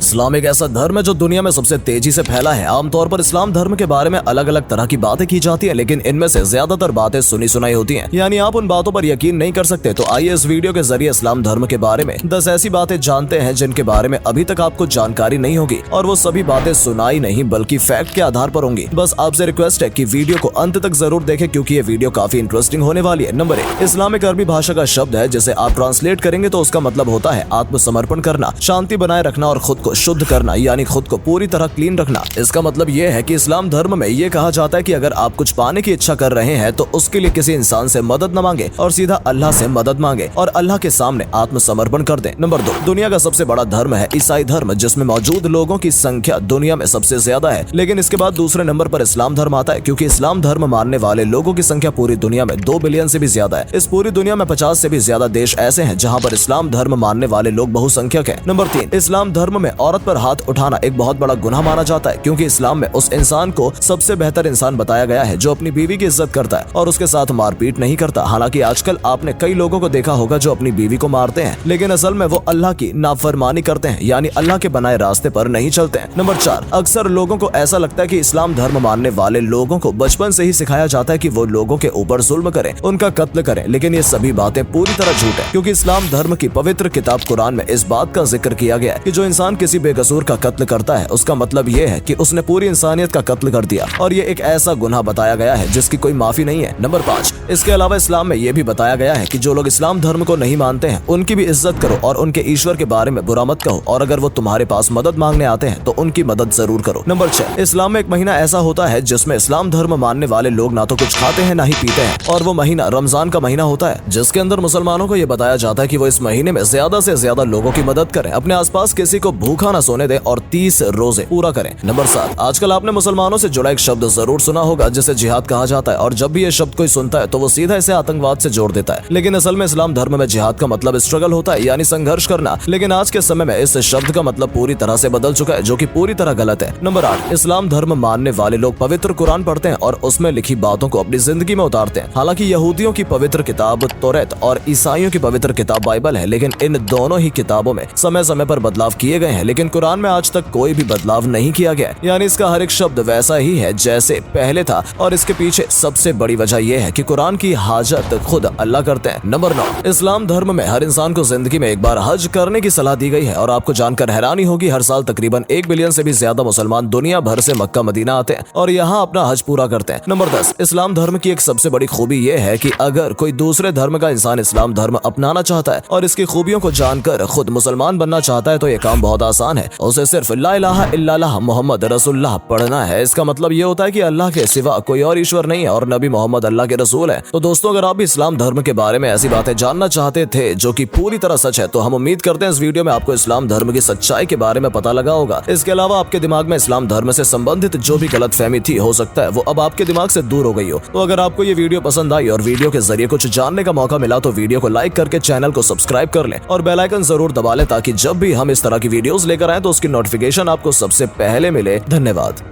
इस्लाम एक ऐसा धर्म है जो दुनिया में सबसे तेजी से फैला है। आमतौर पर इस्लाम धर्म के बारे में अलग अलग तरह की बातें की जाती हैं, लेकिन इनमें से ज्यादातर बातें सुनी सुनाई होती हैं, यानी आप उन बातों पर यकीन नहीं कर सकते। तो आइए इस वीडियो के जरिए इस्लाम धर्म के बारे में 10 ऐसी बातें जानते हैं जिनके बारे में अभी तक आपको जानकारी नहीं होगी, और वो सभी बातें सुनाई नहीं बल्कि फैक्ट के आधार पर होंगी। बस आपसे रिक्वेस्ट है कि वीडियो को अंत तक जरूर देखें, क्योंकि ये वीडियो काफी इंटरेस्टिंग होने वाली है। नंबर 1, इस्लाम एक अरबी भाषा का शब्द है जिसे आप ट्रांसलेट करेंगे तो उसका मतलब होता है आत्मसमर्पण करना, शांति बनाए रखना और खुद को शुद्ध करना, यानी खुद को पूरी तरह क्लीन रखना। इसका मतलब ये है कि इस्लाम धर्म में ये कहा जाता है कि अगर आप कुछ पाने की इच्छा कर रहे हैं तो उसके लिए किसी इंसान से मदद न मांगे और सीधा अल्लाह से मदद मांगे और अल्लाह के सामने आत्मसमर्पण कर दें। नंबर 2, दुनिया का सबसे बड़ा धर्म है ईसाई धर्म, जिसमें मौजूद लोगों की संख्या दुनिया में सबसे ज्यादा है। लेकिन इसके बाद दूसरे नंबर पर इस्लाम धर्म आता है, क्योंकि इस्लाम धर्म मानने वाले लोगों की संख्या पूरी दुनिया में 2 बिलियन से भी ज्यादा है। इस पूरी दुनिया में 50 से भी ज्यादा देश ऐसे हैं जहाँ पर इस्लाम धर्म मानने वाले लोग बहुसंख्यक है। नंबर 3, इस्लाम धर्म में औरत पर हाथ उठाना एक बहुत बड़ा गुनाह माना जाता है, क्योंकि इस्लाम में उस इंसान को सबसे बेहतर इंसान बताया गया है जो अपनी बीवी की इज्जत करता है और उसके साथ मारपीट नहीं करता। हालांकि आजकल आपने कई लोगों को देखा होगा जो अपनी बीवी को मारते हैं, लेकिन असल में वो अल्लाह की नाफरमानी करते हैं, यानी अल्लाह के बनाए रास्ते पर नहीं चलते हैं। नंबर 4, अक्सर लोगों को ऐसा लगता है कि इस्लाम धर्म मानने वाले लोगों को बचपन से ही सिखाया जाता है कि वो लोगों के ऊपर जुल्म करें, उनका कत्ल करें, लेकिन ये सभी बातें पूरी तरह झूठ है, क्योंकि इस्लाम धर्म की पवित्र किताब कुरान में इस बात का जिक्र किया गया है कि जो इंसान किसी बेकसूर का कत्ल करता है उसका मतलब ये है कि उसने पूरी इंसानियत का कत्ल कर दिया, और ये एक ऐसा गुनाह बताया गया है जिसकी कोई माफी नहीं है। नंबर 5, इसके अलावा इस्लाम में ये भी बताया गया है कि जो लोग इस्लाम धर्म को नहीं मानते हैं उनकी भी इज्जत करो और उनके ईश्वर के बारे में बुरा मत कहो, और अगर वो तुम्हारे पास मदद मांगने आते हैं तो उनकी मदद जरूर करो। नंबर 6, इस्लाम में एक महीना ऐसा होता है जिसमें इस्लाम धर्म मानने वाले लोग ना तो कुछ खाते हैं ना ही पीते हैं, और वो महीना रमजान का महीना होता है, जिसके अंदर मुसलमानों को ये बताया जाता है कि वो इस महीने में ज्यादा से ज्यादा लोगों की मदद करें, अपने आसपास किसी को भूखा न सोने दें और 30 रोजे पूरा करें। नंबर 7, आजकल आपने मुसलमानों से जुड़ा एक शब्द जरूर सुना होगा जिसे जिहाद कहा जाता है, और जब भी ये शब्द कोई सुनता है तो वो सीधा इसे आतंकवाद से जोड़ देता है, लेकिन असल में इस्लाम धर्म में जिहाद का मतलब स्ट्रगल होता है, यानी संघर्ष करना। लेकिन आज के समय में इस शब्द का मतलब पूरी तरह से बदल चुका है, जो कि पूरी तरह गलत है। नंबर 8, इस्लाम धर्म मानने वाले लोग पवित्र कुरान पढ़ते हैं और उसमें लिखी बातों को अपनी जिंदगी में उतारते हैं। हालांकि यहूदियों की पवित्र किताब तौरात और ईसाइयों की पवित्र किताब बाइबल है, लेकिन इन दोनों ही किताबों में समय समय पर बदलाव किए गए हैं, लेकिन कुरान में आज तक कोई भी बदलाव नहीं किया गया, यानी इसका हर एक शब्द वैसा ही है जैसे पहले था। और इसके पीछे सबसे बड़ी वजह यह है कि कुरान की हाजत खुद अल्लाह करते हैं। नंबर 9, इस्लाम धर्म में हर इंसान को जिंदगी में एक बार हज करने की सलाह दी गई है, और आपको जानकर हैरानी होगी हर साल तकरीबन 1 बिलियन से भी ज्यादा मुसलमान दुनिया भर से मक्का मदीना आते हैं और यहाँ अपना हज पूरा करते हैं। नंबर 10, इस्लाम धर्म की एक सबसे बड़ी खूबी यह है कि अगर कोई दूसरे धर्म का इंसान इस्लाम धर्म अपनाना चाहता है और इसकी खूबियों को जानकर खुद मुसलमान बनना चाहता है तो ये काम बहुत आसान है। उसे सिर्फ ला इलाहा इल्लल्लाह मोहम्मद रसूलुल्लाह पढ़ना है। इसका मतलब ये होता है कि अल्लाह के सिवा कोई और ईश्वर नहीं है और नबी मोहम्मद अल्लाह के रसूल है। तो दोस्तों, अगर आप भी इस्लाम धर्म के बारे में ऐसी बातें जानना चाहते थे जो कि पूरी तरह सच है, तो हम उम्मीद करते हैं इस वीडियो में आपको इस्लाम धर्म की सच्चाई के बारे में पता लगा होगा। इसके अलावा आपके दिमाग में इस्लाम धर्म से संबंधित जो भी गलतफहमी थी हो सकता है वो अब आपके दिमाग से दूर हो गई हो। तो अगर आपको ये वीडियो पसंद आई और वीडियो के जरिए कुछ जानने का मौका मिला तो वीडियो को लाइक करके चैनल को सब्सक्राइब कर लें और बेल आइकन जरूर दबा लें, ताकि जब भी हम इस तरह की वीडियोस लेकर आए तो उसकी नोटिफिकेशन आपको सबसे पहले मिले। धन्यवाद।